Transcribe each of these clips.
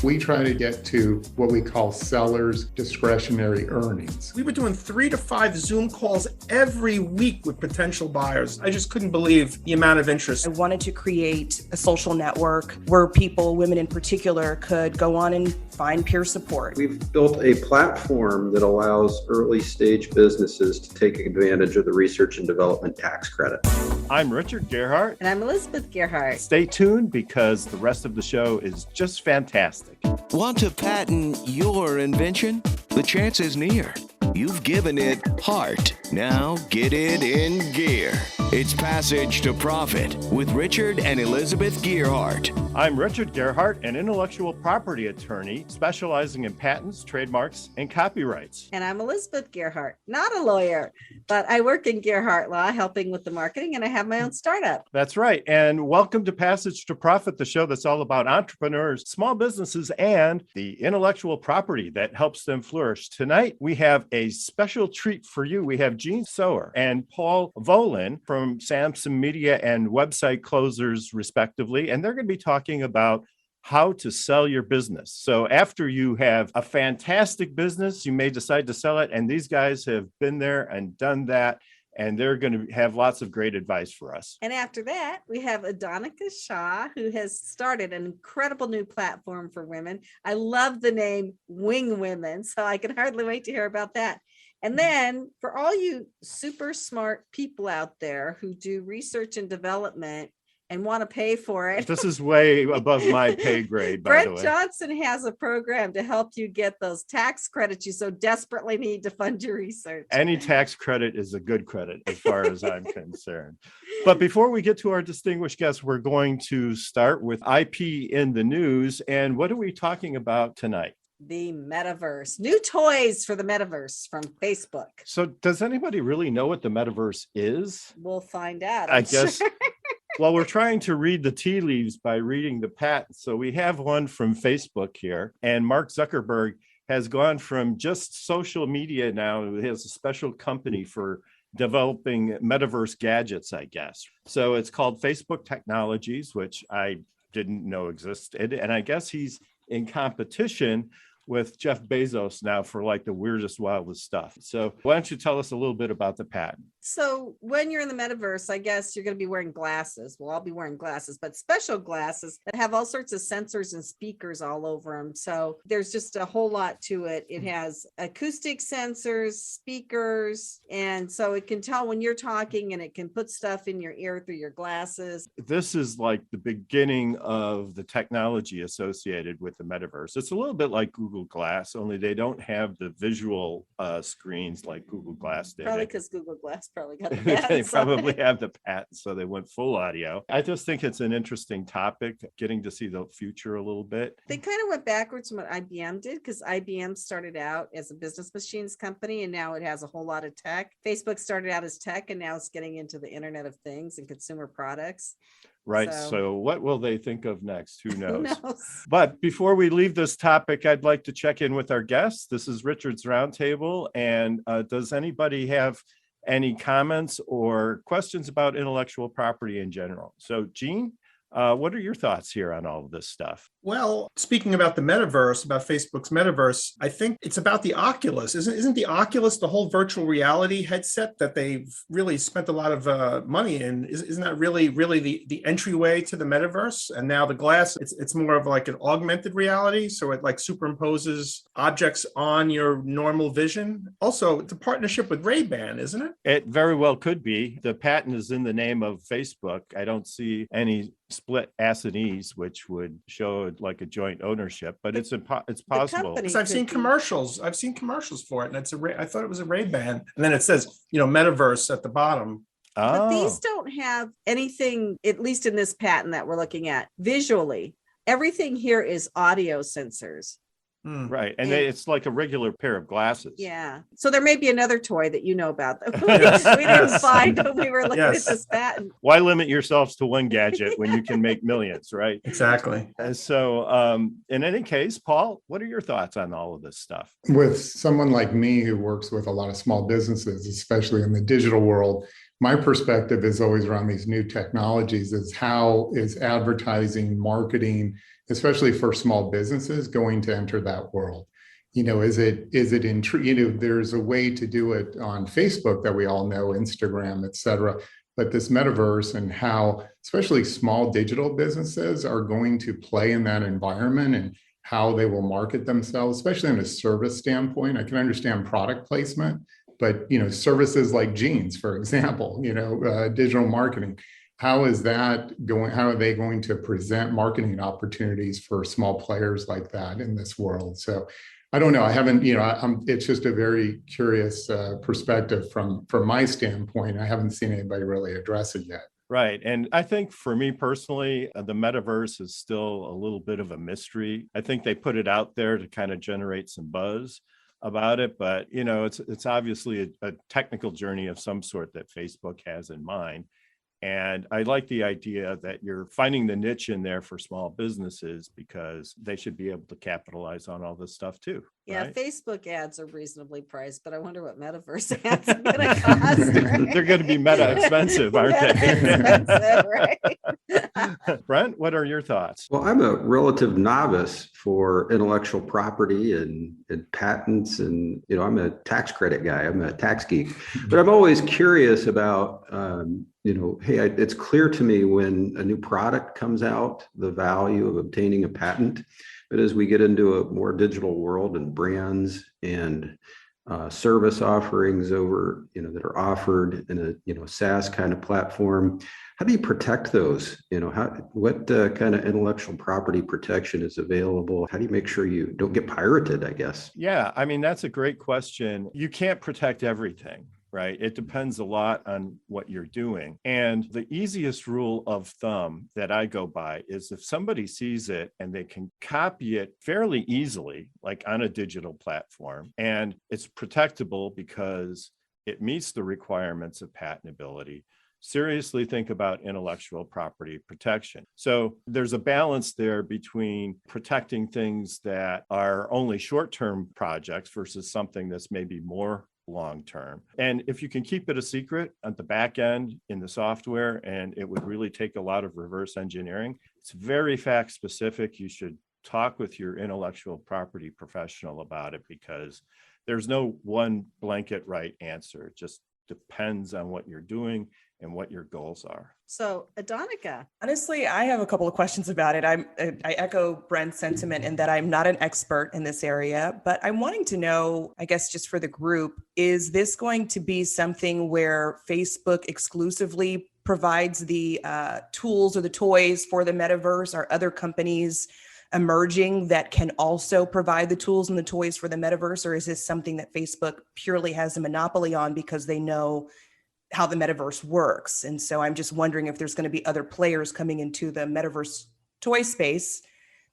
We try to get to what we call sellers' discretionary earnings. We were doing 3 to 5 Zoom calls every week with potential buyers. I just couldn't believe the amount of interest. I wanted to create a social network where people, women in particular, could go on and find peer support. We've built a platform that allows early stage businesses to take advantage of the research and development tax credit. I'm Richard Gearhart. And I'm Elizabeth Gearhart. Stay tuned because the rest of the show is just fantastic. Want to patent your invention? The chance is near. You've given it heart. Now get it in gear. It's Passage to Profit with Richard and Elizabeth Gearhart. I'm Richard Gearhart, an intellectual property attorney specializing in patents, trademarks, and copyrights. And I'm Elizabeth Gearhart, not a lawyer, but I work in Gearhart Law, helping with the marketing, and I have my own startup. That's right. And welcome to Passage to Profit, the show that's all about entrepreneurs, small businesses, and the intellectual property that helps them flourish. Tonight, we have a special treat for you. We have Sower and Paul Volen from Samson Media and Website Closers, respectively, and they're going to be talking about how to sell your business. So after you have a fantastic business, you may decide to sell it, and these guys have been there and done that, and they're going to have lots of great advice for us. And after that, we have Adonica, who has started an incredible new platform for women. I love the name Wingwomen, so I can hardly wait to hear about that. And then for all you super smart people out there who do research and development and want to pay for it. This is way above my pay grade, by the way. Brent Johnson has a program to help you get those tax credits you so desperately need to fund your research. Any tax credit is a good credit as far as I'm concerned. But before we get to our distinguished guests, we're going to start with IP in the news. And what are we talking about tonight? The metaverse, new toys for the metaverse from Facebook. So does anybody really know what the metaverse is? We'll find out. I guess. Well, we're trying to read the tea leaves by reading the patent. So we have one from Facebook here, and Mark Zuckerberg has gone from just social media now. He has a special company for developing metaverse gadgets, I guess. So it's called Facebook Technologies, which I didn't know existed. And I guess he's in competition with Jeff Bezos now for like the weirdest, wildest stuff. So why don't you tell us a little bit about the patent? So when you're in the metaverse, I guess you're going to be wearing glasses. We'll all be wearing glasses, but special glasses that have all sorts of sensors and speakers all over them. So there's just a whole lot to it. It has acoustic sensors, speakers, and so it can tell when you're talking, and it can put stuff in your ear through your glasses. This is like the beginning of the technology associated with the metaverse. It's a little bit like Google Glass, only they don't have the visual screens like Google Glass did. Probably because Google Glass probably got the patent. They probably have the patent, so they went full audio. I just think it's an interesting topic, getting to see the future a little bit. They kind of went backwards from what IBM did, because IBM started out as a business machines company, and now it has a whole lot of tech. Facebook started out as tech, and now it's getting into the Internet of Things and consumer products. Right. So what will they think of next? Who knows? Who knows? But before we leave this topic, I'd like to check in with our guests. This is Richard's Roundtable. And does anybody have any comments or questions about intellectual property in general? So, Gene, what are your thoughts here on all of this stuff? Well, speaking about the metaverse, about Facebook's metaverse, I think it's about the Oculus. Isn't the Oculus the whole virtual reality headset that they've really spent a lot of money in? Isn't that really the entryway to the metaverse? And now the glass, it's more of like an augmented reality. So it like superimposes objects on your normal vision. Also, it's a partnership with Ray-Ban, isn't it? It very well could be. The patent is in the name of Facebook. I don't see any split assinees, which would show like a joint ownership, but it's possible. company- Because I've seen commercials for it, and I thought it was a Ray-Ban, and then it says, metaverse at the bottom. But these don't have anything, at least in this patent that we're looking at, visually. Everything here is audio sensors. Right. And it's like a regular pair of glasses. Yeah. So there may be another toy that you know about that we didn't find when we were looking at this patent. Why limit yourselves to one gadget when you can make millions, right? Exactly. And so in any case, Paul, what are your thoughts on all of this stuff? With someone like me who works with a lot of small businesses, especially in the digital world, my perspective is always around these new technologies is how is advertising, marketing, especially for small businesses going to enter that world? Is it there's a way to do it on Facebook that we all know, Instagram, et cetera. But this metaverse and how especially small digital businesses are going to play in that environment and how they will market themselves, especially in a service standpoint. I can understand product placement, but services like jeans, for example, digital marketing. How is that going? How are they going to present marketing opportunities for small players like that in this world? So I don't know. I haven't, it's just a very curious perspective from my standpoint. I haven't seen anybody really address it yet. Right. And I think for me personally, the metaverse is still a little bit of a mystery. I think they put it out there to kind of generate some buzz about it, but it's obviously a technical journey of some sort that Facebook has in mind. And I like the idea that you're finding the niche in there for small businesses because they should be able to capitalize on all this stuff too. Yeah, right? Facebook ads are reasonably priced, but I wonder what metaverse ads are going to cost. Right? They're going to be meta expensive, aren't Expensive, they? right? Brent, what are your thoughts? Well, I'm a relative novice for intellectual property and patents, and I'm a tax credit guy. I'm a tax geek, but I'm always curious about, it's clear to me when a new product comes out, the value of obtaining a patent. But as we get into a more digital world and brands and service offerings over, that are offered in a SaaS kind of platform, how do you protect those? What kind of intellectual property protection is available? How do you make sure you don't get pirated, I guess? Yeah, I mean, that's a great question. You can't protect everything. Right? It depends a lot on what you're doing. And the easiest rule of thumb that I go by is if somebody sees it and they can copy it fairly easily, like on a digital platform, and it's protectable because it meets the requirements of patentability, seriously think about intellectual property protection. So there's a balance there between protecting things that are only short-term projects versus something that's maybe more long-term. And if you can keep it a secret at the back end in the software, and it would really take a lot of reverse engineering, it's very fact specific. You should talk with your intellectual property professional about it because there's no one blanket right answer. It just depends on what you're doing and what your goals are. So, Adonica. Honestly, I have a couple of questions about it. I echo Brent's sentiment in that I'm not an expert in this area, but I'm wanting to know, I guess, just for the group, is this going to be something where Facebook exclusively provides the tools or the toys for the metaverse? Are other companies emerging that can also provide the tools and the toys for the metaverse? Or is this something that Facebook purely has a monopoly on because they know how the metaverse works? And so I'm just wondering if there's going to be other players coming into the metaverse toy space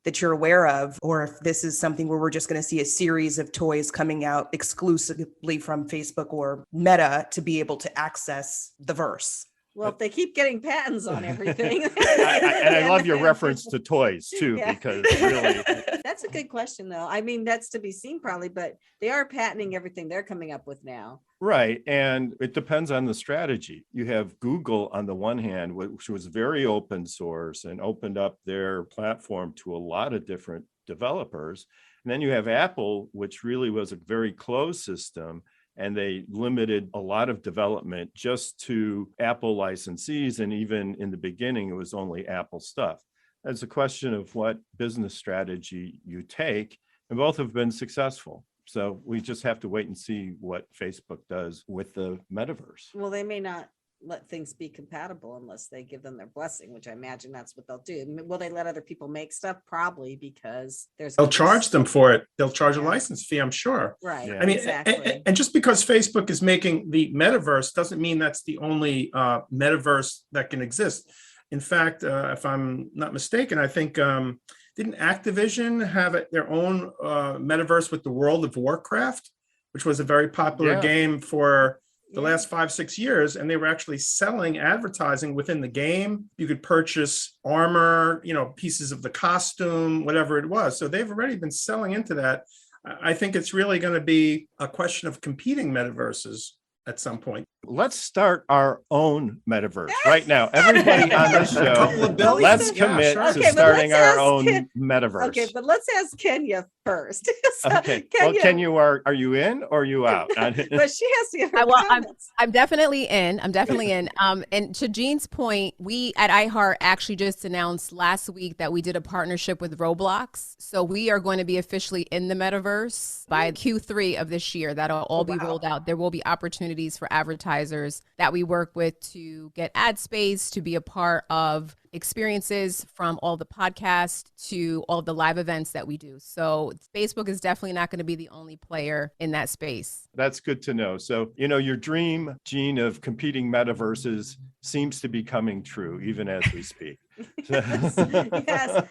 that you're aware of, or if this is something where we're just going to see a series of toys coming out exclusively from Facebook or Meta to be able to access the verse. Well, if they keep getting patents on everything. And I love your reference to toys too, Yeah. because really. That's a good question though. I mean, that's to be seen probably, but they are patenting everything they're coming up with now. Right. And it depends on the strategy. You have Google on the one hand, which was very open source and opened up their platform to a lot of different developers. And then you have Apple, which really was a very closed system. And they limited a lot of development just to Apple licensees. And even in the beginning, it was only Apple stuff. It's a question of what business strategy you take, and both have been successful. So we just have to wait and see what Facebook does with the metaverse. Well, they may not let things be compatible unless they give them their blessing, which I imagine that's what they'll do. Will they let other people make stuff? Probably, because They'll charge them for it. They'll charge a license fee, I'm sure. Right. Yeah. I mean, exactly. and just because Facebook is making the metaverse doesn't mean that's the only metaverse that can exist. In fact, if I'm not mistaken, I think didn't Activision have their own metaverse with the World of Warcraft, which was a very popular game for the last 5-6 years, and they were actually selling advertising within the game. You could purchase armor, pieces of the costume, whatever it was. So they've already been selling into that. I think it's really going to be a question of competing metaverses at some point. Let's start our own metaverse right now. Everybody on this show, Couple of billions? let's Yeah, commit sure. to Okay, but starting let's our ask own Ken- metaverse. Okay, but let's ask Kenya first. So, Okay. Well, Kenya, are you in or are you out? but she has to give her Well, comments. I'm definitely in. I'm definitely in. And to Jean's point, we at iHeart actually just announced last week that we did a partnership with Roblox. So we are going to be officially in the metaverse by Q3 of this year. That'll all be rolled out. There will be opportunities for advertisers that we work with to get ad space, to be a part of experiences from all the podcasts to all the live events that we do. So Facebook is definitely not going to be the only player in that space. That's good to know. So, your dream, Gene, of competing metaverses seems to be coming true even as we speak. Yes.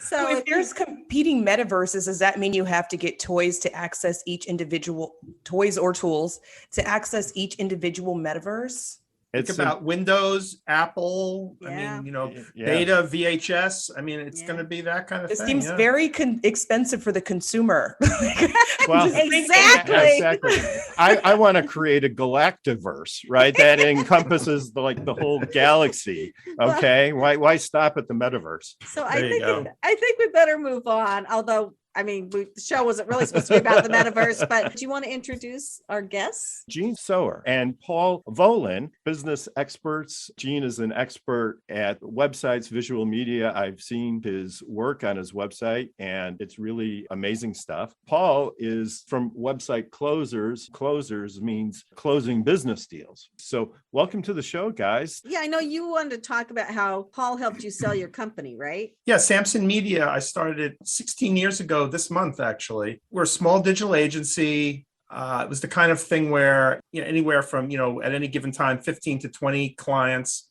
So if there's competing metaverses, does that mean you have to get toys to access each individual toys or tools to access each individual metaverse? Think about Windows, Apple, Yeah. I mean, Beta, VHS. I mean, it's going to be that kind of It thing. seems very expensive for the consumer. Well, Exactly. I want to create a galactiverse, right? That encompasses the whole galaxy. Okay, why stop at the metaverse? So There you go. I think we better move on. Although, I mean, the show wasn't really supposed to be about the metaverse, but do you want to introduce our guests? Gene Sower and Paul Volen, business experts. Gene is an expert at websites, visual media. I've seen his work on his website, and it's really amazing stuff. Paul is from Website Closers. Closers means closing business deals. So welcome to the show, guys. Yeah, I know you wanted to talk about how Paul helped you sell your company, right? Yeah, Samson Media. I started it 16 years ago this month, actually. We're a small digital agency. It was the kind of thing where, anywhere from, at any given time, 15 to 20 clients.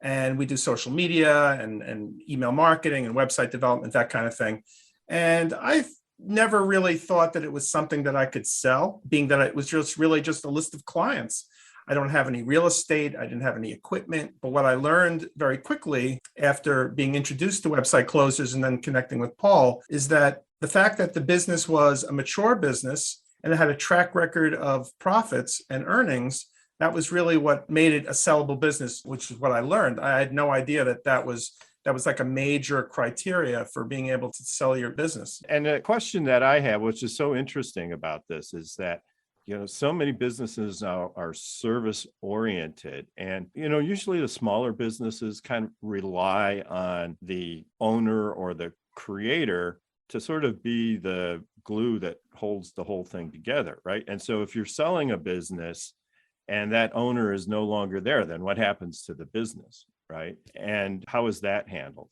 And we do social media and email marketing and website development, that kind of thing. And I never really thought that it was something that I could sell, being that it was just really just a list of clients. I don't have any real estate. I didn't have any equipment. But what I learned very quickly after being introduced to Website Closers and then connecting with Paul is that the fact that the business was a mature business and it had a track record of profits and earnings, that was really what made it a sellable business, which is what I learned. I had no idea that was like a major criteria for being able to sell your business. And a question that I have, which is so interesting about this, is that so many businesses now are service oriented, and usually the smaller businesses kind of rely on the owner or the creator to sort of be the glue that holds the whole thing together, right? And so if you're selling a business and that owner is no longer there, then what happens to the business, right? And how is that handled?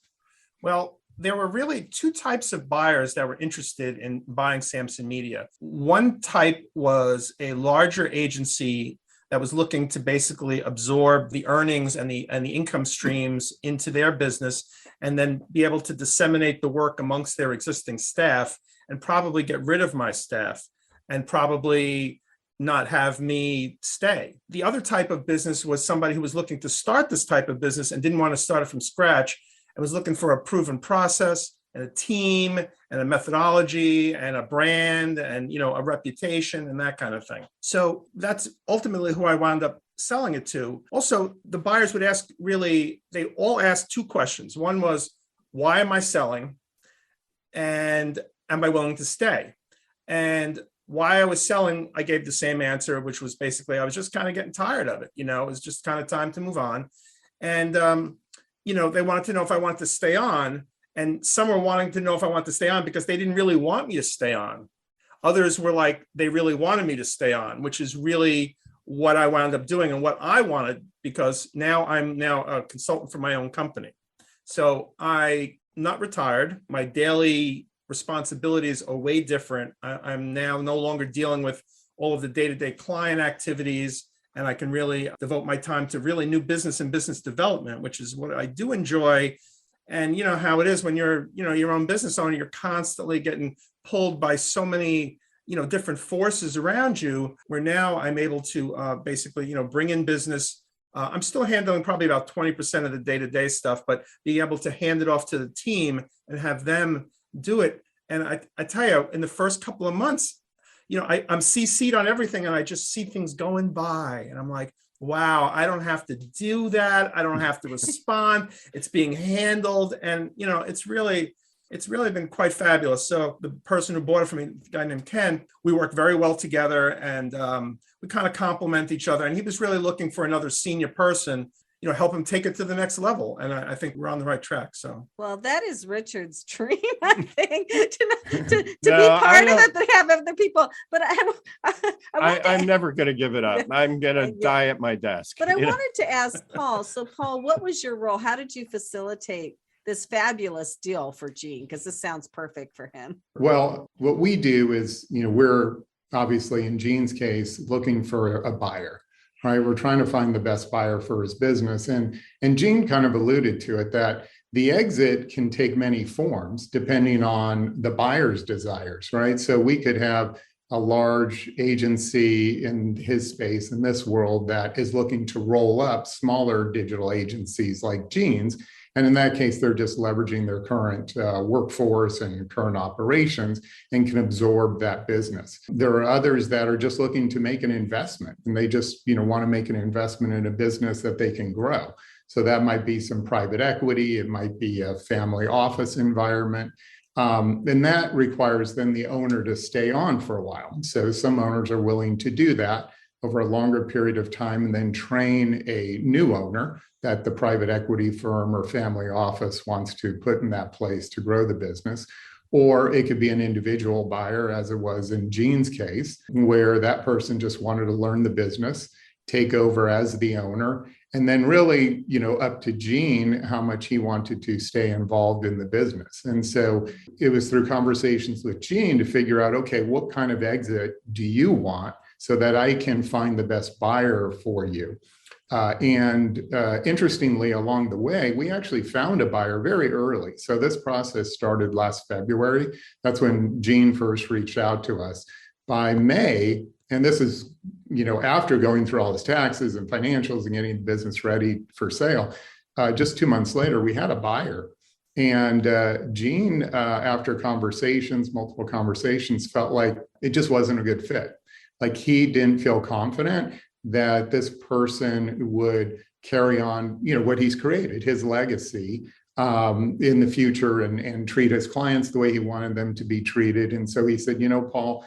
Well, there were really two types of buyers that were interested in buying Samson Media. One type was a larger agency that was looking to basically absorb the earnings and the income streams into their business, and then be able to disseminate the work amongst their existing staff and probably get rid of my staff and probably not have me stay. The other type of business was somebody who was looking to start this type of business and didn't want to start it from scratch. I was looking for a proven process and a team and a methodology and a brand and, a reputation and that kind of thing. So that's ultimately who I wound up selling it to. Also, the buyers would ask they all asked two questions. One was, why am I selling? And am I willing to stay? And why I was selling, I gave the same answer, which was basically, I was just kind of getting tired of it. It was just kind of time to move on. And, they wanted to know if I wanted to stay on, and some were wanting to know if I wanted to stay on because they didn't really want me to stay on. Others were like, they really wanted me to stay on, which is really what I wound up doing and what I wanted, because I'm now a consultant for my own company. So I'm not retired. My daily responsibilities are way different. I'm now no longer dealing with all of the day-to-day client activities, and I can really devote my time to really new business and business development, which is what I do enjoy. And you know how it is when you're, your own business owner, you're constantly getting pulled by so many, different forces around you, where now I'm able to basically, bring in business. I'm still handling probably about 20% of the day-to-day stuff, but being able to hand it off to the team and have them do it. And I tell you, in the first couple of months, I'm CC'd on everything, and I just see things going by, and I'm like, wow, I don't have to do that. I don't have to respond. It's being handled. And, it's really been quite fabulous. So the person who bought it from me, a guy named Ken, we work very well together, and we kind of complement each other. And he was really looking for another senior person, help him take it to the next level. And I think we're on the right track. So, well, that is Richard's dream, I think, to be part of it, to have other people. But I'm never going to give it up. I'm going to die at my desk. But I wanted to ask Paul. So, Paul, what was your role? How did you facilitate this fabulous deal for Gene? Because this sounds perfect for him. Well, what we do is, we're obviously in Gene's case looking for a buyer. Right, we're trying to find the best buyer for his business, and Gene kind of alluded to it, that the exit can take many forms depending on the buyer's desires. Right, so we could have a large agency in his space, in this world, that is looking to roll up smaller digital agencies like Gene's. And in that case, they're just leveraging their current workforce and current operations and can absorb that business. There are others that are just looking to make an investment, and they just want to make an investment in a business that they can grow. So that might be some private equity. It might be a family office environment. And that requires then the owner to stay on for a while. So some owners are willing to do that over a longer period of time and then train a new owner that the private equity firm or family office wants to put in that place to grow the business. Or it could be an individual buyer, as it was in Gene's case, where that person just wanted to learn the business, take over as the owner, and then really, up to Gene, how much he wanted to stay involved in the business. And so it was through conversations with Gene to figure out, okay, what kind of exit do you want so that I can find the best buyer for you? Interestingly, along the way, we actually found a buyer very early. So this process started last February. That's when Gene first reached out to us. By May, and this is, after going through all his taxes and financials and getting the business ready for sale, just 2 months later, we had a buyer. And Gene, after multiple conversations, felt like it just wasn't a good fit. Like he didn't feel confident that this person would carry on, what he's created, his legacy in the future, and treat his clients the way he wanted them to be treated. And so he said, Paul,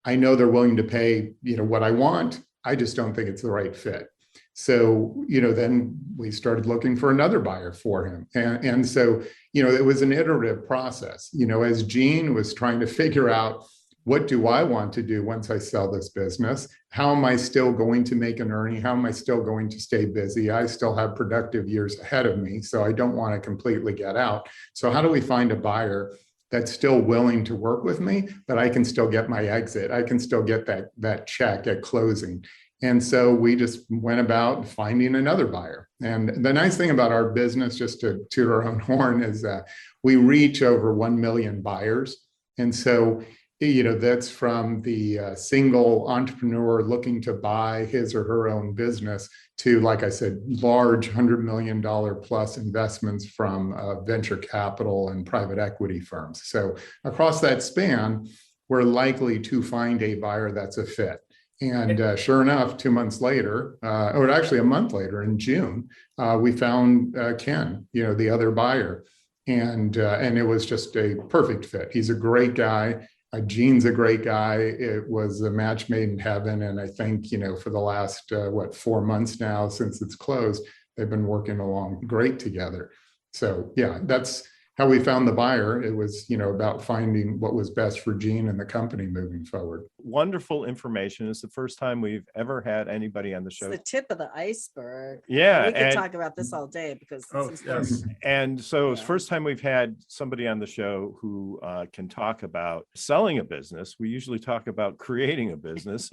I know they're willing to pay, what I want. I just don't think it's the right fit. So, then we started looking for another buyer for him. And so, it was an iterative process, as Gene was trying to figure out, what do I want to do once I sell this business? How am I still going to make an earning? How am I still going to stay busy? I still have productive years ahead of me, so I don't want to completely get out. So how do we find a buyer that's still willing to work with me, but I can still get my exit? I can still get that check at closing. And so we just went about finding another buyer. And the nice thing about our business, just to toot our own horn, is that we reach over 1 million buyers. And so that's from the single entrepreneur looking to buy his or her own business to, like I said, large $100 million plus investments from venture capital and private equity firms. So across that span, we're likely to find a buyer that's a fit. And sure enough, 2 months later, or actually a month later in June, we found Ken, the other buyer. And it was just a perfect fit. He's a great guy. Gene's a great guy. It was a match made in heaven. And I think, for the last, 4 months now since it's closed, they've been working along great together. So yeah, that's how we found the buyer. It was, about finding what was best for Gene and the company moving forward. Wonderful information. It's the first time we've ever had anybody on the show. It's the tip of the iceberg. Yeah. We could talk about this all day because yes. And so it's the first time we've had somebody on the show who can talk about selling a business. We usually talk about creating a business.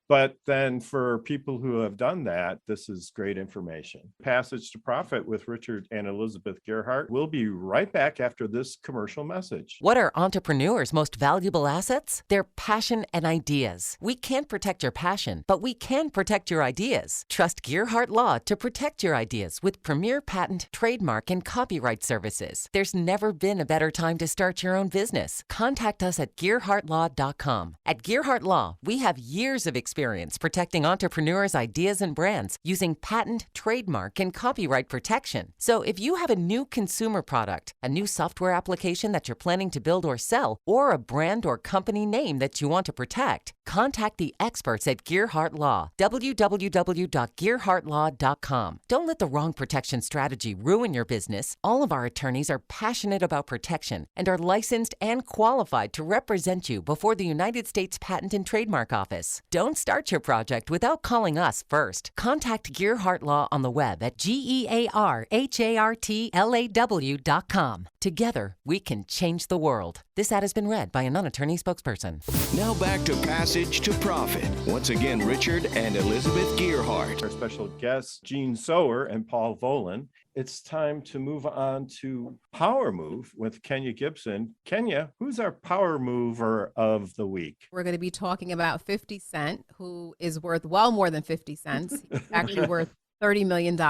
But then for people who have done that, this is great information. Passage to Profit with Richard and Elizabeth Gearhart. We'll be right back after this commercial message. What are entrepreneurs' most valuable assets? Their passion and ideas. We can't protect your passion, but we can protect your ideas. Trust Gearhart Law to protect your ideas with premier patent, trademark, and copyright services. There's never been a better time to start your own business. Contact us at gearhartlaw.com. At Gearhart Law, we have years of experience experience protecting entrepreneurs' ideas and brands using patent, trademark, and copyright protection. So if you have a new consumer product, a new software application that you're planning to build or sell, or a brand or company name that you want to protect, contact the experts at Gearhart Law, www.gearhartlaw.com. Don't let the wrong protection strategy ruin your business. All of our attorneys are passionate about protection and are licensed and qualified to represent you before the United States Patent and Trademark Office. Don't start your project without calling us first. Contact Gearhart Law on the web at GEARHARTLAW.com. Together, we can change the world. This ad has been read by a non-attorney spokesperson. Now back to Passage to Profit. Once again, Richard and Elizabeth Gearhart. Our special guests, Gene Sower and Paul Volen. It's time to move on to Power Move with Kenya Gipson. Kenya, who's our power mover of the week? We're going to be talking about 50 Cent, who is worth well more than 50 cents. He's actually worth $30 million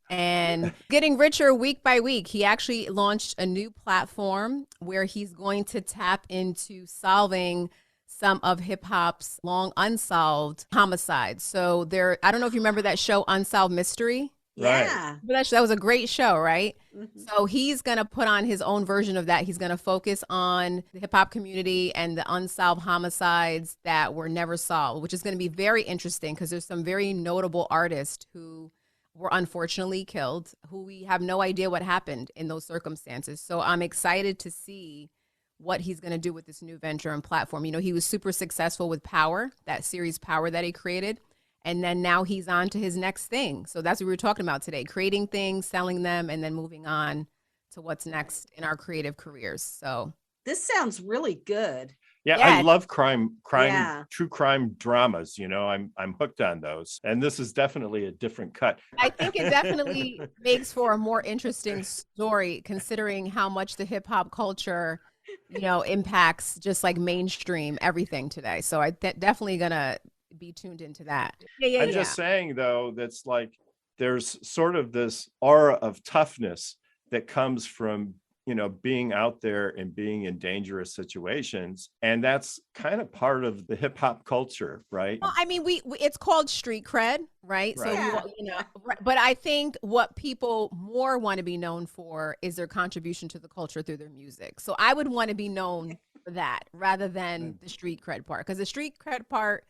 and getting richer week by week. He actually launched a new platform where he's going to tap into solving some of hip hop's long unsolved homicides. So I don't know if you remember that show, Unsolved Mystery. Yeah. But that was a great show, right? Mm-hmm. So he's going to put on his own version of that. He's going to focus on the hip hop community and the unsolved homicides that were never solved, which is going to be very interesting because there's some very notable artists who were unfortunately killed, who we have no idea what happened in those circumstances. So I'm excited to see what he's going to do with this new venture and platform. You know, he was super successful with Power, that series Power that he created. And then now he's on to his next thing. So that's what we were talking about today, creating things, selling them, and then moving on to what's next in our creative careers. So This sounds really good. Yeah, Yeah. I love crime, Yeah. true crime dramas. You know, I'm hooked on those. And this is definitely a different cut. I think it definitely makes for a more interesting story considering how much the hip hop culture, you know, impacts just like mainstream everything today. So I definitely gonna be tuned into that. I'm just saying, though, that's like there's sort of this aura of toughness that comes from, you know, being out there and being in dangerous situations. And that's kind of part of the hip hop culture, right? Well, I mean, we it's called street cred, right? So, Right. you know, but I think what people more want to be known for is their contribution to the culture through their music. So I would want to be known for that rather than the street cred part, because the street cred part,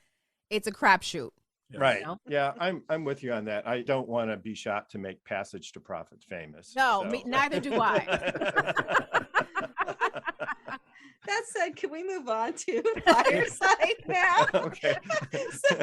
it's a crapshoot. Right. You know? Yeah, I'm with you on that. I don't want to be shot to make Passage to Profit famous. No, so. neither do I. That said, can we move on to Fireside now? Okay. so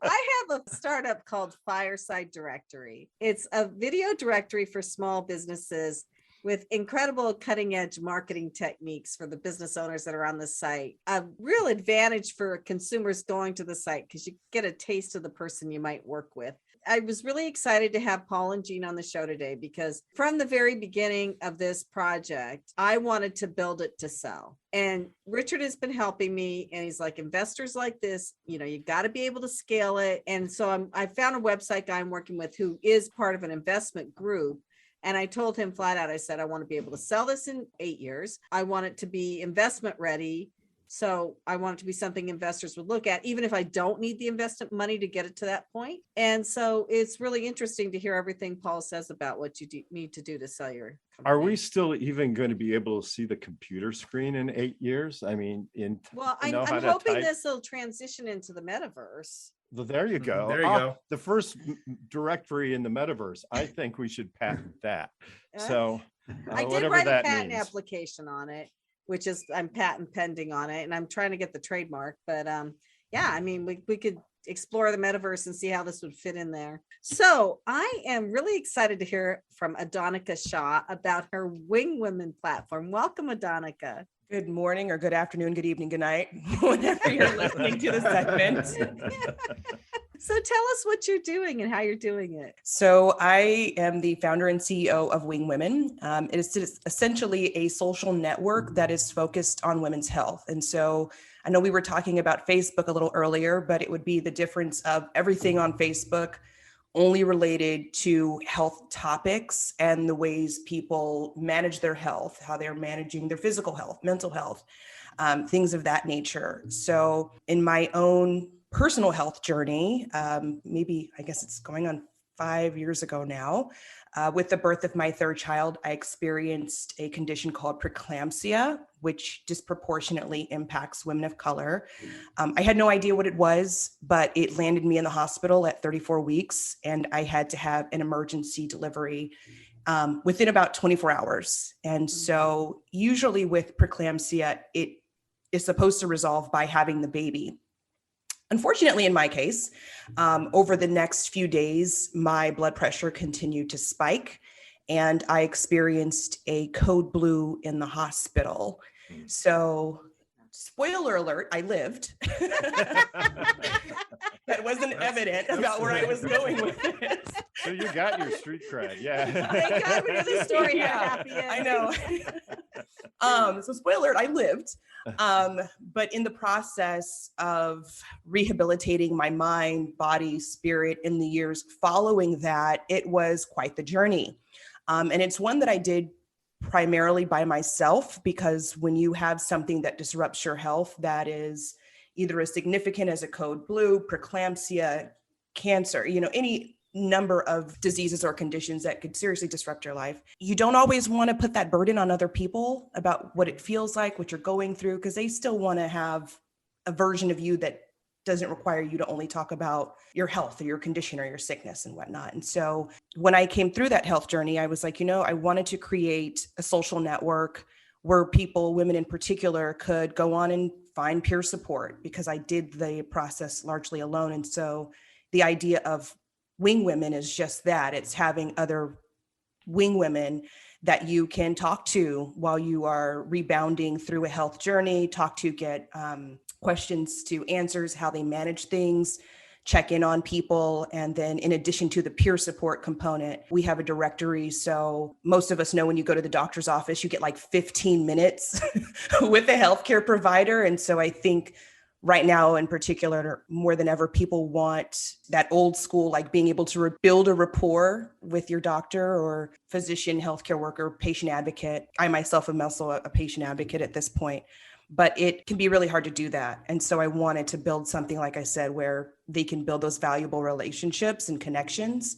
I have a startup called Fireside Directory. It's a video directory for small businesses with incredible cutting edge marketing techniques for the business owners that are on the site. A real advantage for consumers going to the site because you get a taste of the person you might work with. I was really excited to have Paul and Gene on the show today because from the very beginning of this project, I wanted to build it to sell. And Richard has been helping me, and he's like, investors like this, you know, you got to be able to scale it. And so I found a website guy I'm working with who is part of an investment group. And I told him flat out, I said, I want to be able to sell this in 8 years. I want it to be investment ready. So I want it to be something investors would look at, even if I don't need the investment money to get it to that point. And so it's really interesting to hear everything Paul says about what you need to do to sell your company. Are we still even going to be able to see the computer screen in 8 years? I mean, I'm hoping this will transition into the metaverse. Well, there you go. There you go. The first directory in the metaverse. I think we should patent that. So I did whatever write a that patent means. application on it, which is I'm patent pending on it, and I'm trying to get the trademark. But yeah, I mean, we could explore the metaverse and see how this would fit in there. So I am really excited to hear from Adonica Shaw about her Wingwomen platform. Welcome, Adonica. Good morning or good afternoon, good evening, good night, whenever you're listening to the segment. So tell us what you're doing and how you're doing it. So I am the founder and CEO of Wingwomen. It is essentially a social network that is focused on women's health. And so I know we were talking about Facebook a little earlier, but it would be the difference of everything on Facebook only related to health topics and the ways people manage their health, how they're managing their physical health, mental health, things of that nature. So in my own personal health journey, maybe, I guess it's going on 5 years ago now. With the birth of my third child, I experienced a condition called preeclampsia, which disproportionately impacts women of color. I had no idea what it was, but it landed me in the hospital at 34 weeks, and I had to have an emergency delivery within about 24 hours. And so usually with preeclampsia, it is supposed to resolve by having the baby. Unfortunately, in my case, over the next few days, my blood pressure continued to spike, and I experienced a code blue in the hospital. So, spoiler alert, I lived. That wasn't evident about where I was going with this. So you got your street cred, yeah. Thank God we knew this story had a happy end. I know. So spoiler alert, I lived. But in the process of rehabilitating my mind, body, spirit in the years following that, it was quite the journey. And it's one that I did primarily by myself, because when you have something that disrupts your health that is either as significant as a code blue, preeclampsia, cancer, any number of diseases or conditions that could seriously disrupt your life, you don't always want to put that burden on other people about what it feels like, what you're going through, because they still want to have a version of you that doesn't require you to only talk about your health or your condition or your sickness and whatnot. And so when I came through that health journey, I was like, I wanted to create a social network where people, women in particular, could go on and find peer support, because I did the process largely alone. And so the idea of Wingwomen is just that. It's having other Wingwomen that you can talk to while you are rebounding through a health journey, talk to, get questions to answers, how they manage things, check in on people. And then in addition to the peer support component, we have a directory. So most of us know when you go to the doctor's office, you get like 15 minutes with a healthcare provider. And so I think right now in particular, more than ever, people want that old school, like being able to build a rapport with your doctor or physician, healthcare worker, patient advocate. I myself am also a patient advocate at this point, but it can be really hard to do that. And so I wanted to build something, like I said, where they can build those valuable relationships and connections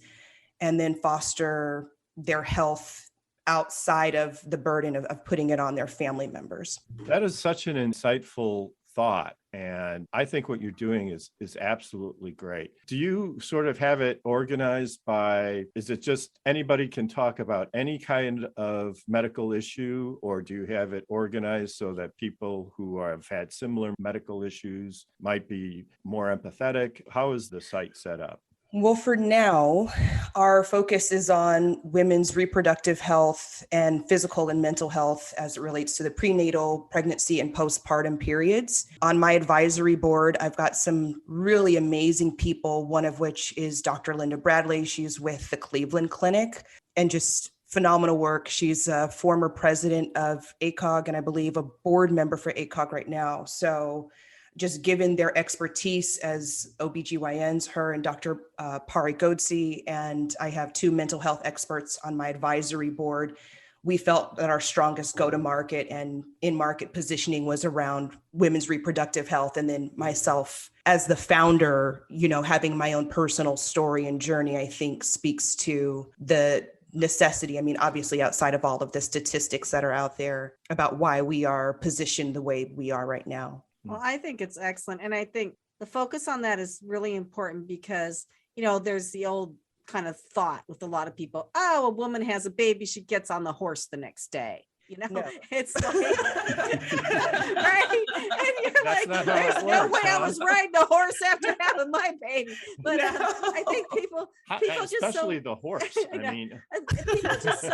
and then foster their health outside of the burden of putting it on their family members. That is such an insightful thought. And I think what you're doing is absolutely great. Do you sort of have it organized by, is it just anybody can talk about any kind of medical issue, or do you have it organized so that people who have had similar medical issues might be more empathetic? How is the site set up? Well, for now, our focus is on women's reproductive health and physical and mental health as it relates to the prenatal, pregnancy, and postpartum periods. On my advisory board, I've got some really amazing people, one of which is Dr. Linda Bradley. She's with the Cleveland Clinic and just phenomenal work. She's a former president of ACOG and I believe a board member for ACOG right now. So just given their expertise as OBGYNs, her and Dr. Pari Godse, and I have two mental health experts on my advisory board, we felt that our strongest go-to-market and in-market positioning was around women's reproductive health. And then myself as the founder, having my own personal story and journey, I think speaks to the necessity. I mean, obviously outside of all of the statistics that are out there about why we are positioned the way we are right now. Well, I think it's excellent. And I think the focus on that is really important because, there's the old kind of thought with a lot of people, oh, a woman has a baby, she gets on the horse the next day. No. It's like, right? And you're That's like, not how it there's no works, way I huh? was riding a horse after having my baby. But I think people just especially the horse. I know. mean, people just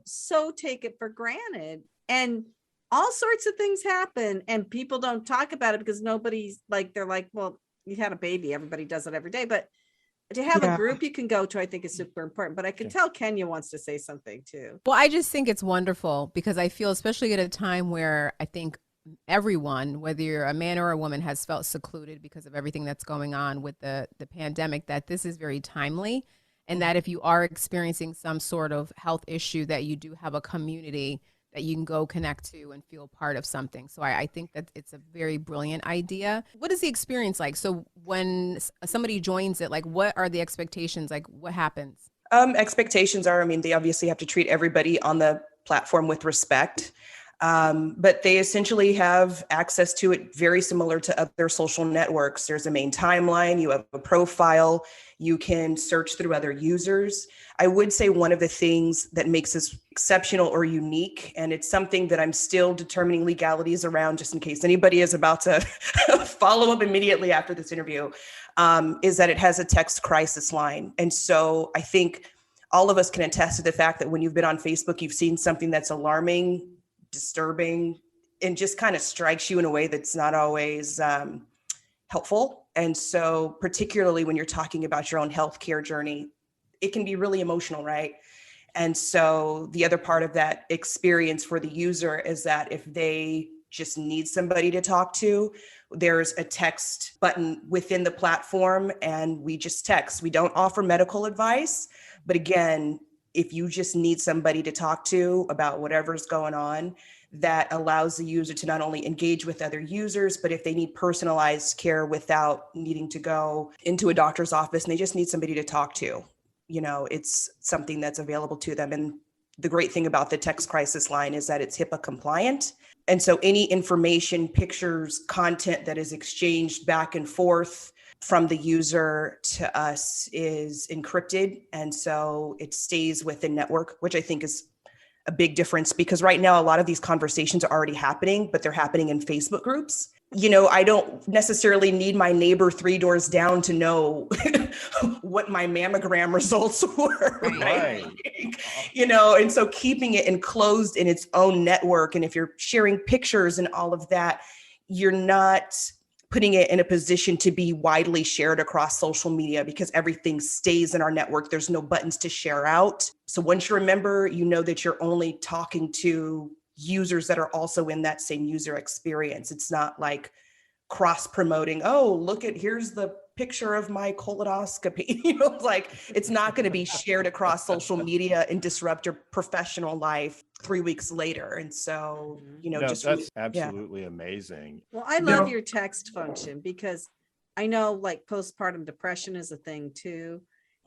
so take it for granted. And all sorts of things happen and people don't talk about it because nobody's like, they're like, well, you had a baby. Everybody does it every day. But to have a group you can go to, I think is super important. But I can tell Kenya wants to say something too. Well, I just think it's wonderful because I feel, especially at a time where I think everyone, whether you're a man or a woman, has felt secluded because of everything that's going on with the pandemic, that this is very timely. And that if you are experiencing some sort of health issue, that you do have a community that you can go connect to and feel part of something. So I think that it's a very brilliant idea. What is the experience like? So when somebody joins it, like what are the expectations? Like what happens? Expectations are, I mean, they obviously have to treat everybody on the platform with respect. But they essentially have access to it very similar to other social networks. There's a main timeline, you have a profile, you can search through other users. I would say one of the things that makes this exceptional or unique, and it's something that I'm still determining legalities around just in case anybody is about to follow up immediately after this interview, is that it has a text crisis line. And so I think all of us can attest to the fact that when you've been on Facebook, you've seen something that's alarming, disturbing, and just kind of strikes you in a way that's not always helpful. And so particularly when you're talking about your own healthcare journey, it can be really emotional, right? And so the other part of that experience for the user is that if they just need somebody to talk to, there's a text button within the platform and we just text. We don't offer medical advice, but again, if you just need somebody to talk to about whatever's going on, that allows the user to not only engage with other users, but if they need personalized care without needing to go into a doctor's office and they just need somebody to talk to, you know, it's something that's available to them. And the great thing about the text crisis line is that it's HIPAA compliant. And so any information, pictures, content that is exchanged back and forth from the user to us is encrypted. And so it stays within network, which I think is a big difference because right now, a lot of these conversations are already happening, but they're happening in Facebook groups. You know, I don't necessarily need my neighbor 3 doors down to know what my mammogram results were. Right. You know, and so keeping it enclosed in its own network. And if you're sharing pictures and all of that, you're not putting it in a position to be widely shared across social media because everything stays in our network. There's no buttons to share out. So once you remember, you know that you're only talking to users that are also in that same user experience. It's not like cross promoting, oh, look at, here's the picture of my colonoscopy. You know, like it's not going to be shared across social media and disrupt your professional life 3 weeks later. And so, you know, That's absolutely amazing. Well, I love your text function because I know like postpartum depression is a thing too.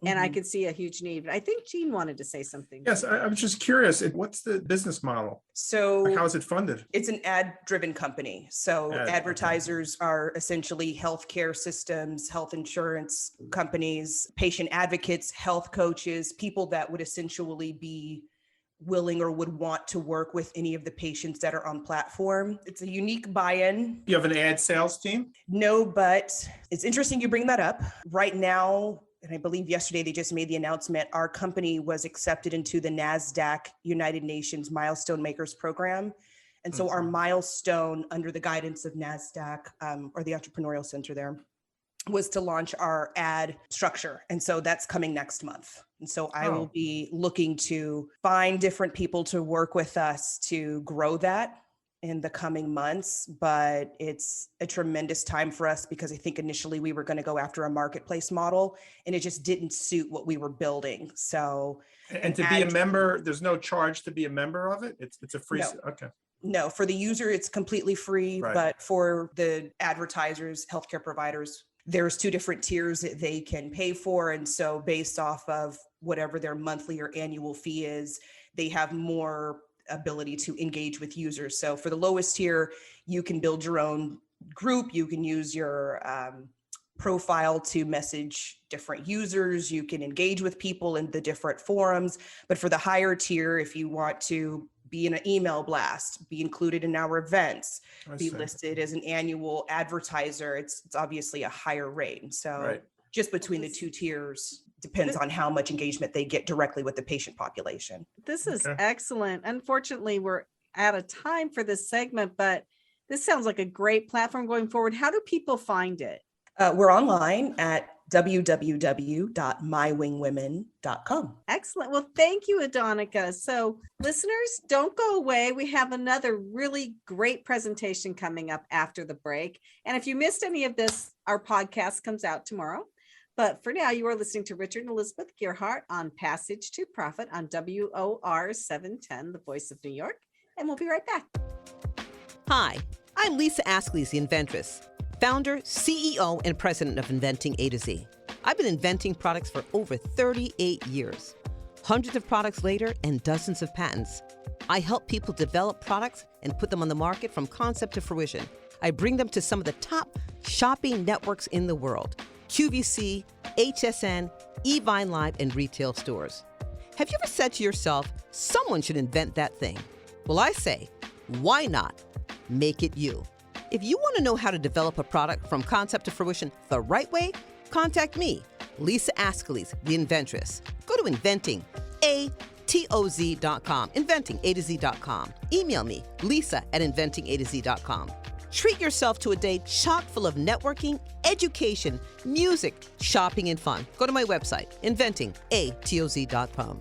And I could see a huge need. But I think Jean wanted to say something. Yes, I was just curious. What's the business model? So like, how is it funded? It's an ad-driven company. So advertisers are essentially healthcare systems, health insurance companies, patient advocates, health coaches, people that would essentially be willing or would want to work with any of the patients that are on platform. It's a unique buy-in. You have an ad sales team? No, but it's interesting you bring that up. Right now, and I believe yesterday they just made the announcement, our company was accepted into the NASDAQ United Nations Milestone Makers Program. And so our milestone under the guidance of NASDAQ or the Entrepreneurial Center there was to launch our ad structure. And so that's coming next month. And so I will be looking to find different people to work with us to grow that in the coming months, but it's a tremendous time for us because I think initially we were going to go after a marketplace model and it just didn't suit what we were building. So, and to be a member, there's no charge to be a member of it. It's a free. No. Okay. No, for the user, it's completely free, Right. But for the advertisers, healthcare providers, there's 2 different tiers that they can pay for. And so based off of whatever their monthly or annual fee is, they have more ability to engage with users. So for the lowest tier, you can build your own group. You can use your profile to message different users. You can engage with people in the different forums. But for the higher tier, if you want to be in an email blast, be included in our events, be listed as an annual advertiser, it's obviously a higher rate. And so just between the 2 tiers, depends on how much engagement they get directly with the patient population. This is excellent. Unfortunately, we're out of time for this segment, but this sounds like a great platform going forward. How do people find it? We're online at www.mywingwomen.com. Excellent. Well, thank you, Adonica. So listeners, don't go away. We have another really great presentation coming up after the break. And if you missed any of this, our podcast comes out tomorrow. But for now, you are listening to Richard and Elizabeth Gearhart on Passage to Profit on WOR 710, the Voice of New York. and we'll be right back. Hi, I'm Lisa Askley's the Inventress, founder, CEO, and president of Inventing A to Z. I've been inventing products for over 38 years. Hundreds of products later and dozens of patents. I help people develop products and put them on the market from concept to fruition. I bring them to some of the top shopping networks in the world: QVC, HSN, eVine Live, and retail stores. Have you ever said to yourself, someone should invent that thing? Well, I say, why not? Make it you. If you want to know how to develop a product from concept to fruition the right way, contact me, Lisa Askley's the Inventress. Go to inventingatoz.com, inventingatoz.com. Email me, lisa@inventingatoz.com. Treat yourself to a day chock full of networking, education, music, shopping, and fun. Go to my website, inventingatoz.com.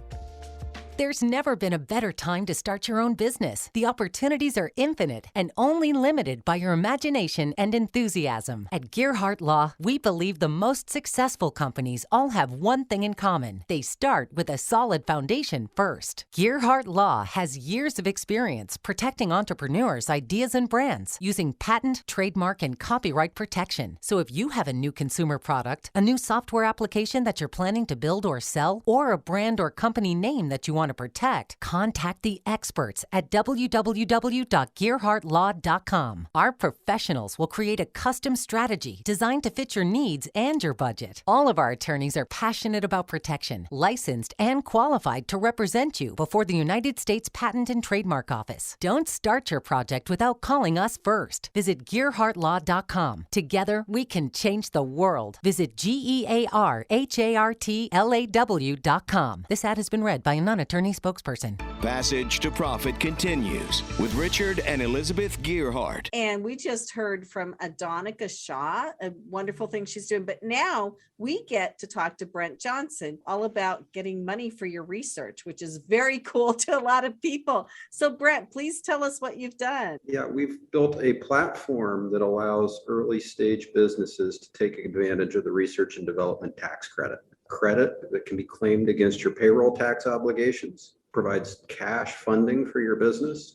There's never been a better time to start your own business. The opportunities are infinite and only limited by your imagination and enthusiasm. At Gearhart Law, we believe the most successful companies all have one thing in common. They start with a solid foundation first. Gearhart Law has years of experience protecting entrepreneurs' ideas and brands using patent, trademark, and copyright protection. So if you have a new consumer product, a new software application that you're planning to build or sell, or a brand or company name that you want to protect, contact the experts at www.gearhartlaw.com. Our professionals will create a custom strategy designed to fit your needs and your budget. All of our attorneys are passionate about protection, licensed and qualified to represent you before the United States Patent and Trademark Office. Don't start your project without calling us first. Visit gearhartlaw.com. Together, we can change the world. Visit gearhartlaw.com. This ad has been read by a non-attorney spokesperson. Passage to Profit continues with Richard and Elizabeth Gearhart. And we just heard from Adonica Shaw, a wonderful thing she's doing. But now we get to talk to Brent Johnson all about getting money for your research, which is very cool to a lot of people. So Brent, please tell us what you've done. Yeah, we've built a platform that allows early stage businesses to take advantage of the research and development tax credit. Credit that can be claimed against your payroll tax obligations, provides cash funding for your business,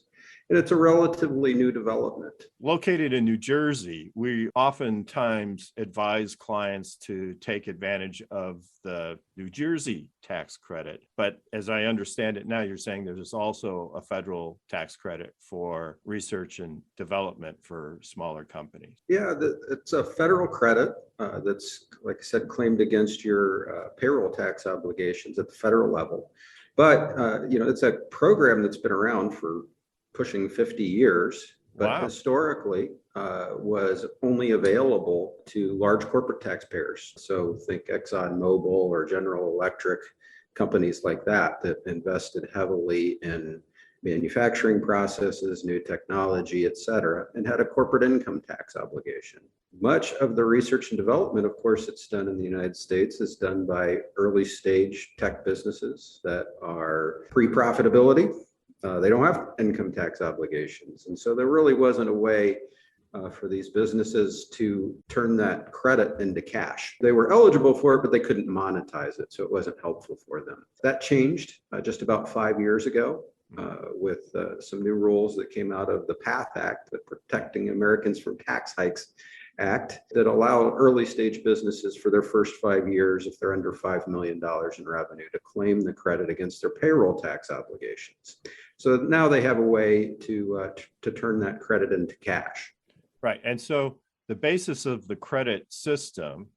and it's a relatively new development. Located in New Jersey, we oftentimes advise clients to take advantage of the New Jersey tax credit. But as I understand it now, you're saying there's also a federal tax credit for research and development for smaller companies. Yeah, it's a federal credit that's, like I said, claimed against your payroll tax obligations at the federal level. But, it's a program that's been around for pushing 50 years, but Wow. Historically was only available to large corporate taxpayers. So think ExxonMobil or General Electric, companies like that invested heavily in manufacturing processes, new technology, et cetera, and had a corporate income tax obligation. Much of the research and development, of course, it's done in the United States, is done by early stage tech businesses that are pre-profitability. They don't have income tax obligations. And so there really wasn't a way for these businesses to turn that credit into cash. They were eligible for it, but they couldn't monetize it. So it wasn't helpful for them. That changed just about 5 years ago with some new rules that came out of the PATH Act, the Protecting Americans from Tax Hikes Act, that allow early stage businesses for their first 5 years, if they're under $5 million in revenue, to claim the credit against their payroll tax obligations. So now they have a way to turn that credit into cash. Right. And so the basis of the credit system,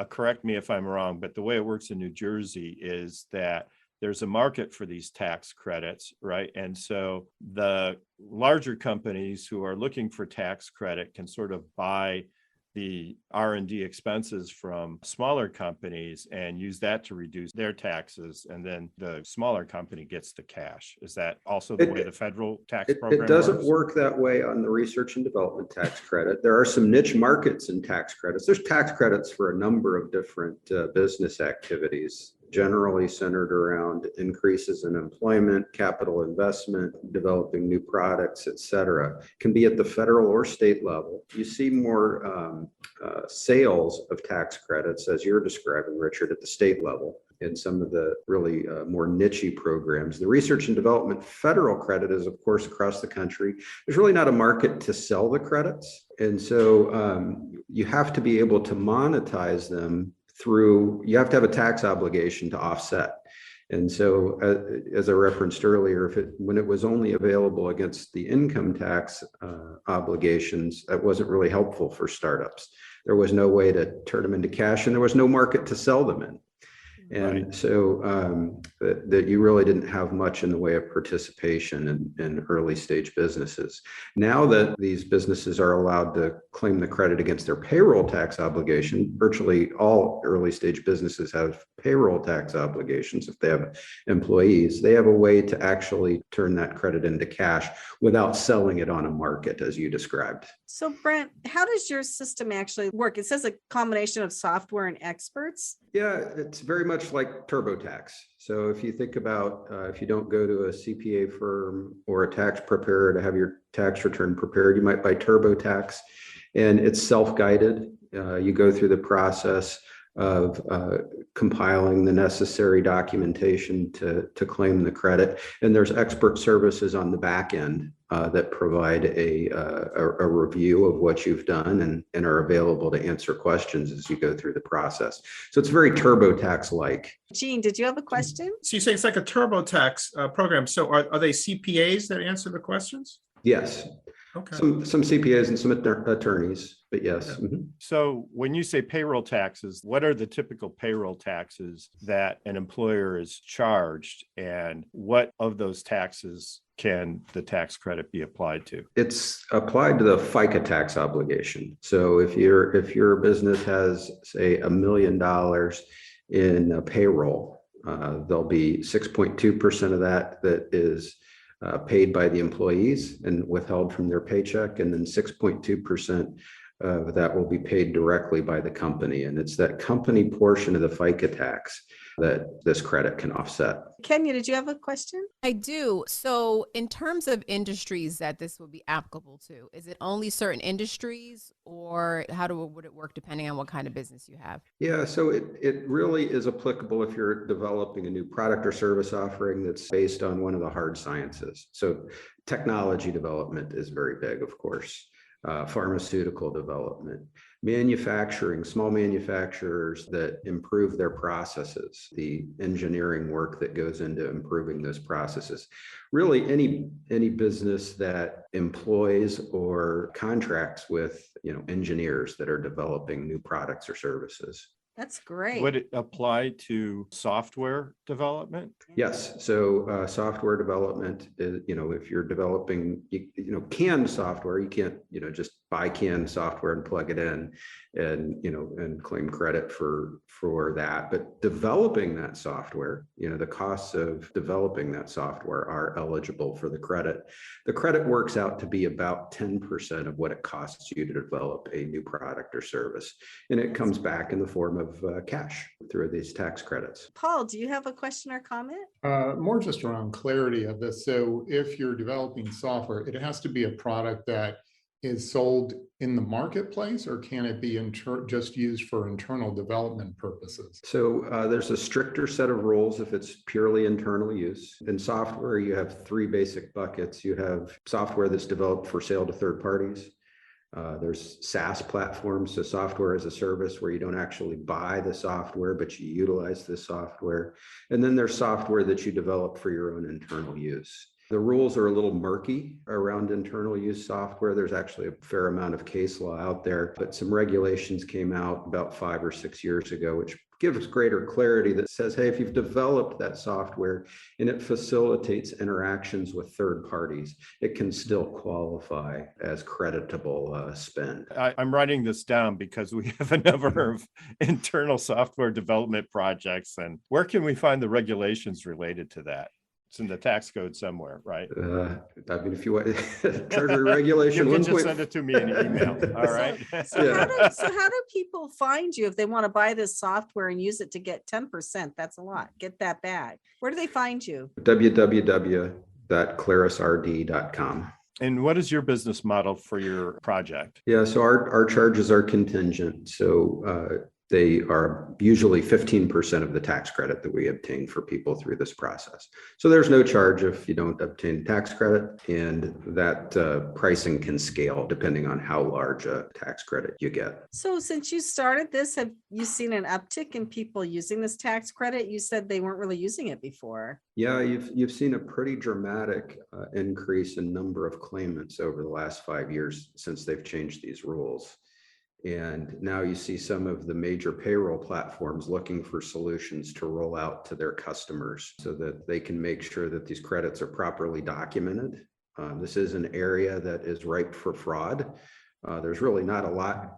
correct me if I'm wrong, but the way it works in New Jersey is that there's a market for these tax credits, right? And so the larger companies who are looking for tax credit can sort of buy the R&D expenses from smaller companies and use that to reduce their taxes. And then the smaller company gets the cash. Is that also the way the federal tax program It doesn't works? work that way on the research and development tax credit. There are some niche markets in tax credits. There's tax credits for a number of different business activities, generally centered around increases in employment, capital investment, developing new products, et cetera. Can be at the federal or state level. You see more sales of tax credits, as you're describing, Richard, at the state level. in some of the really more niche programs. The research and development federal credit is, of course, across the country. There's really not a market to sell the credits. And so you have to be able to monetize them you have to have a tax obligation to offset. And so, as I referenced earlier, when it was only available against the income tax obligations, that wasn't really helpful for startups. There was no way to turn them into cash, and there was no market to sell them in. And Right. so that you really didn't have much in the way of participation in early stage businesses. Now that these businesses are allowed to claim the credit against their payroll tax obligation, virtually all early stage businesses have payroll tax obligations if they have employees. They have a way to actually turn that credit into cash without selling it on a market, as you described. So Brent, how does your system actually work? It says a combination of software and experts. Yeah, it's very much like TurboTax. So if you think about if you don't go to a CPA firm or a tax preparer to have your tax return prepared, you might buy TurboTax, and it's self-guided. You go through the process of compiling the necessary documentation to claim the credit. And there's expert services on the back end that provide a review of what you've done and are available to answer questions as you go through the process. So it's very TurboTax-like. Jean, did you have a question? So you say it's like a TurboTax program. So are they CPAs that answer the questions? Yes. Okay. Some CPAs and some attorneys, but yes. Yeah. Mhm. So when you say payroll taxes, what are the typical payroll taxes that an employer is charged, and what of those taxes can the tax credit be applied to? It's applied to the FICA tax obligation. So if your business has, say, $1 million in payroll, there'll be 6.2% of that is paid by the employees and withheld from their paycheck, and then 6.2% of that will be paid directly by the company. And it's that company portion of the FICA tax that this credit can offset. Kenya, did you have a question? I do. So in terms of industries that this would be applicable to, is it only certain industries, or would it work depending on what kind of business you have? Yeah, so it really is applicable if you're developing a new product or service offering that's based on one of the hard sciences. So technology development is very big, of course. Pharmaceutical development, manufacturing, small manufacturers that improve their processes, the engineering work that goes into improving those processes. Really, any business that employs or contracts with engineers that are developing new products or services. That's great. Would it apply to software development? Yes. So software development is, if you're developing, canned software, you can't, just buy canned software and plug it in and claim credit for that. But developing that software, the costs of developing that software are eligible for the credit. The credit works out to be about 10% of what it costs you to develop a new product or service. And it comes back in the form of cash through these tax credits. Paul, do you have a question or comment? More just around clarity of this. So if you're developing software, it has to be a product that is sold in the marketplace, or can it be just used for internal development purposes? So there's a stricter set of rules if it's purely internal use. In software, you have three basic buckets. You have software that's developed for sale to third parties. There's SaaS platforms, so software as a service, where you don't actually buy the software, but you utilize the software. And then there's software that you develop for your own internal use. The rules are a little murky around internal use software. There's actually a fair amount of case law out there, but some regulations came out about 5 or 6 years ago, which gives greater clarity that says, hey, if you've developed that software and it facilitates interactions with third parties, it can still qualify as creditable spend. I'm writing this down because we have a number of internal software development projects. And where can we find the regulations related to that? It's in the tax code somewhere, right? I mean, if you want Treasury regulation, you can just send it to me in an email. All right. So how do people find you if they want to buy this software and use it to get 10%? That's a lot. Get that back. Where do they find you? www.clarusrd.com. And what is your business model for your project? Yeah, so our charges are contingent. So they are usually 15% of the tax credit that we obtain for people through this process. So there's no charge if you don't obtain tax credit, and that pricing can scale depending on how large a tax credit you get. So since you started this, have you seen an uptick in people using this tax credit? You said they weren't really using it before. Yeah, you've seen a pretty dramatic increase in number of claimants over the last 5 years since they've changed these rules. And now you see some of the major payroll platforms looking for solutions to roll out to their customers so that they can make sure that these credits are properly documented. This is an area that is ripe for fraud. There's really not a lot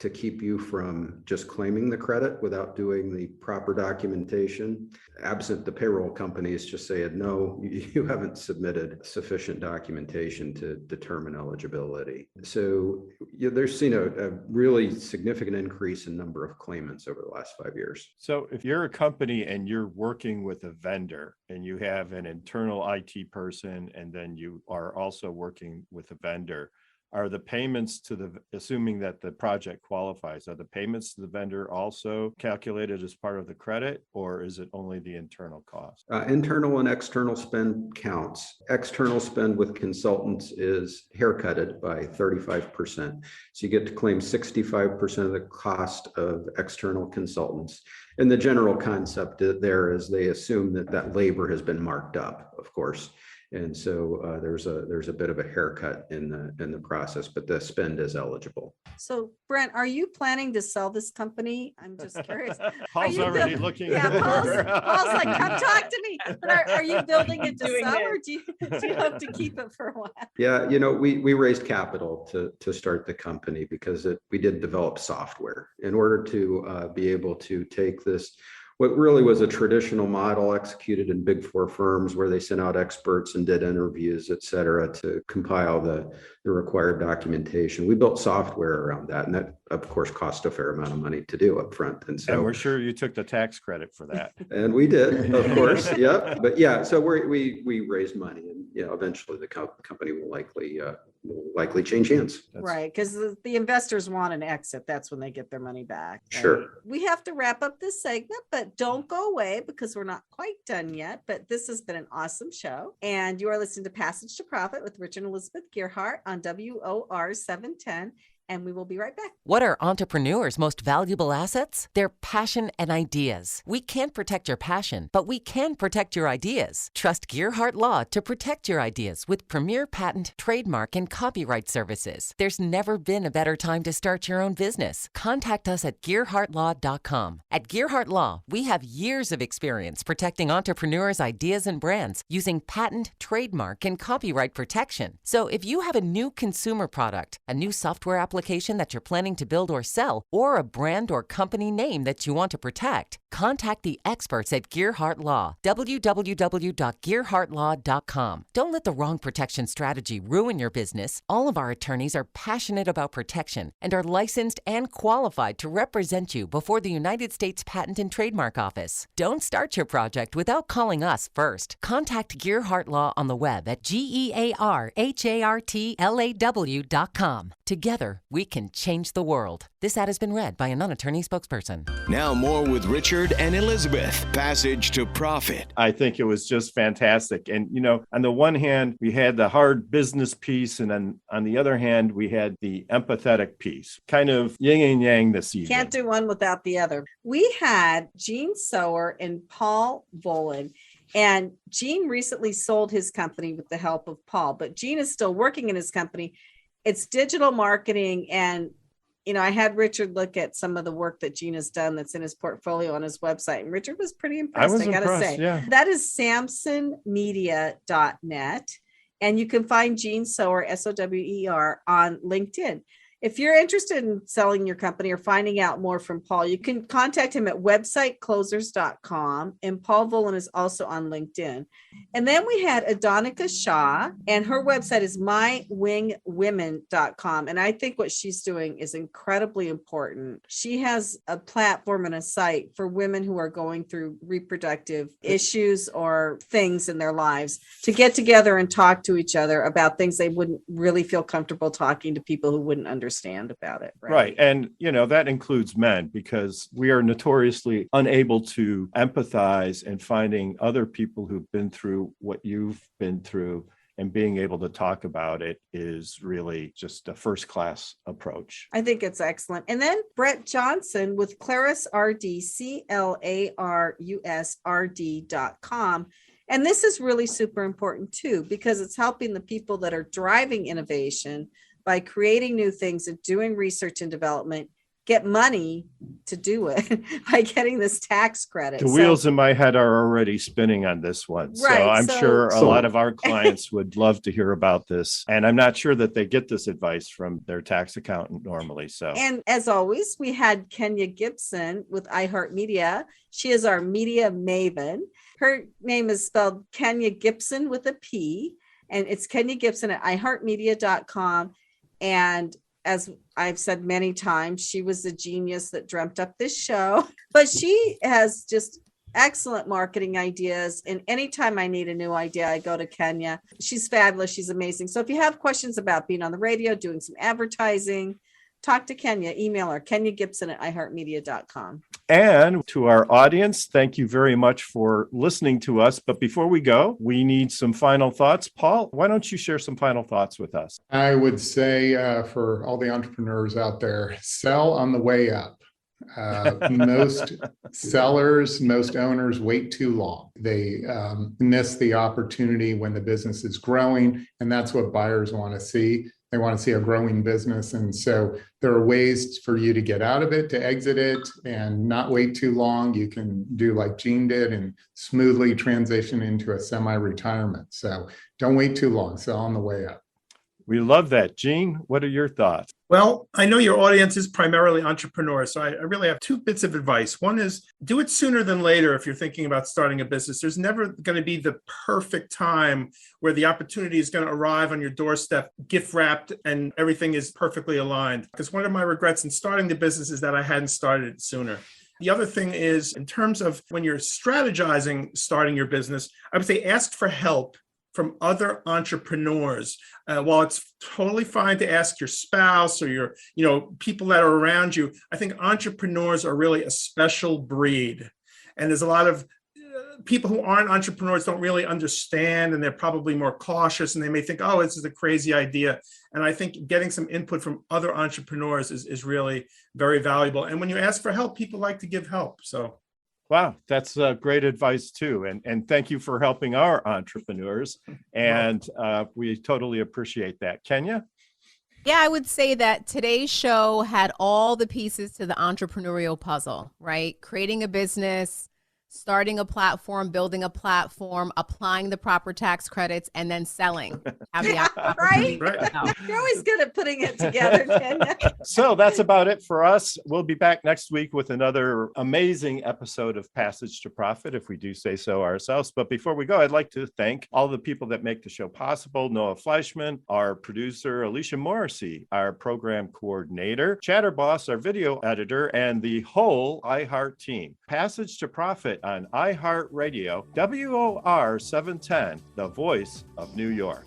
to keep you from just claiming the credit without doing the proper documentation. Absent the payroll companies just saying, no, you haven't submitted sufficient documentation to determine eligibility. So there's seen a really significant increase in number of claimants over the last 5 years. So if you're a company and you're working with a vendor and you have an internal IT person, and then you are also working with a vendor, are the payments to the, assuming that the project qualifies, are the payments to the vendor also calculated as part of the credit, or is it only the internal cost? Internal and external spend counts. External spend with consultants is haircutted by 35%. So you get to claim 65% of the cost of external consultants. And the general concept there is they assume that that labor has been marked up, of course. And so there's a bit of a haircut in the process, but the spend is eligible. So Brent, are you planning to sell this company? I'm just curious. Paul's already looking. Yeah, Paul's like, come talk to me. But are you building it to sell, or do you have to keep it for a while? Yeah, we raised capital to start the company because we did develop software in order to be able to take this, what really was a traditional model executed in Big Four firms where they sent out experts and did interviews, et cetera, to compile the required documentation. We built software around that, and that, of course, cost a fair amount of money to do up front. And so we're sure you took the tax credit for that. And we did, of course. Yep. But yeah, so we raised money, and eventually the company will likely change hands. Right, because the investors want an exit. That's when they get their money back. Right? Sure. We have to wrap up this segment, but don't go away because we're not quite done yet. But this has been an awesome show. And you are listening to Passage to Profit with Richard and Elizabeth Gearhart on WOR 710. And we will be right back. What are entrepreneurs' most valuable assets? Their passion and ideas. We can't protect your passion, but we can protect your ideas. Trust Gearhart Law to protect your ideas with premier patent, trademark, and copyright services. There's never been a better time to start your own business. Contact us at gearhartlaw.com. At Gearhart Law, we have years of experience protecting entrepreneurs' ideas and brands using patent, trademark, and copyright protection. So if you have a new consumer product, a new software application that you're planning to build or sell, or a brand or company name that you want to protect, contact the experts at Gearhart Law. www.gearhartlaw.com. Don't let the wrong protection strategy ruin your business. All of our attorneys are passionate about protection and are licensed and qualified to represent you before the United States Patent and Trademark Office. Don't start your project without calling us first. Contact Gearhart Law on the web at GearhartLaw.com. Together, we can change the world. This ad has been read by a non-attorney spokesperson. Now more with Richard and Elizabeth. Passage to Profit. I think it was just fantastic. And, on the one hand, we had the hard business piece. And then on the other hand, we had the empathetic piece, kind of yin and yang this evening. Can't do one without the other. We had Gene Sower and Paul Volen. And Gene recently sold his company with the help of Paul, but Gene is still working in his company. It's digital marketing. And, I had Richard look at some of the work that Gene has done that's in his portfolio on his website. And Richard was pretty impressed, I gotta say. Yeah. That is samsonmedia.net. And you can find Gene Sower, Sower, on LinkedIn. If you're interested in selling your company or finding out more from Paul, you can contact him at websiteclosers.com. And Paul Volen is also on LinkedIn. And then we had Adonica Shaw, and her website is mywingwomen.com. And I think what she's doing is incredibly important. She has a platform and a site for women who are going through reproductive issues or things in their lives to get together and talk to each other about things they wouldn't really feel comfortable talking to people who wouldn't understand. understand about it. Right. And, that includes men, because we are notoriously unable to empathize, and finding other people who've been through what you've been through and being able to talk about it is really just a first class approach. I think it's excellent. And then Brent Johnson with Clarus RD, CLARUSRD.com. And this is really super important too, because it's helping the people that are driving innovation by creating new things and doing research and development get money to do it by getting this tax credit. The wheels in my head are already spinning on this one. So I'm sure a lot of our clients would love to hear about this. And I'm not sure that they get this advice from their tax accountant normally. So, and as always, we had Kenya Gipson with iHeartMedia. She is our media maven. Her name is spelled Kenya Gipson with a P, and it's Kenya Gipson at iHeartMedia.com. And as I've said many times, she was the genius that dreamt up this show, but she has just excellent marketing ideas. And anytime I need a new idea, I go to Kenya. She's fabulous. She's amazing. So if you have questions about being on the radio, doing some advertising, talk to Kenya, email her, Kenya Gipson at iHeartMedia.com. And to our audience, thank you very much for listening to us. But before we go, we need some final thoughts. Paul, why don't you share some final thoughts with us? I would say for all the entrepreneurs out there, sell on the way up. Most sellers, most owners wait too long. They miss the opportunity when the business is growing, and that's what buyers want to see. They want to see a growing business. And so there are ways for you to get out of it, to exit it, and not wait too long. You can do like Gene did and smoothly transition into a semi-retirement. So don't wait too long. Sell on the way up. We love that. Gene, what are your thoughts? Well, I know your audience is primarily entrepreneurs, so I really have two bits of advice. One is do it sooner than later if you're thinking about starting a business. There's never going to be the perfect time where the opportunity is going to arrive on your doorstep, gift wrapped, and everything is perfectly aligned. Because one of my regrets in starting the business is that I hadn't started it sooner. The other thing is, in terms of when you're strategizing starting your business, I would say ask for help from other entrepreneurs. While it's totally fine to ask your spouse or your, people that are around you, I think entrepreneurs are really a special breed. And there's a lot of people who aren't entrepreneurs don't really understand, and they're probably more cautious, and they may think, oh, this is a crazy idea. And I think getting some input from other entrepreneurs is really very valuable. And when you ask for help, people like to give help. So. Wow, that's great advice too. And thank you for helping our entrepreneurs. And we totally appreciate that. Kenya? Yeah, I would say that today's show had all the pieces to the entrepreneurial puzzle, right? Creating a business, starting a platform, building a platform, applying the proper tax credits, and then selling. Right? You're always good at putting it together, Kenya. So that's about it for us. We'll be back next week with another amazing episode of Passage to Profit, if we do say so ourselves. But before we go, I'd like to thank all the people that make the show possible. Noah Fleischman, our producer, Alicia Morrissey, our program coordinator, Chatterboss, our video editor, and the whole iHeart team. Passage to Profit on iHeartRadio, WOR 710, the voice of New York.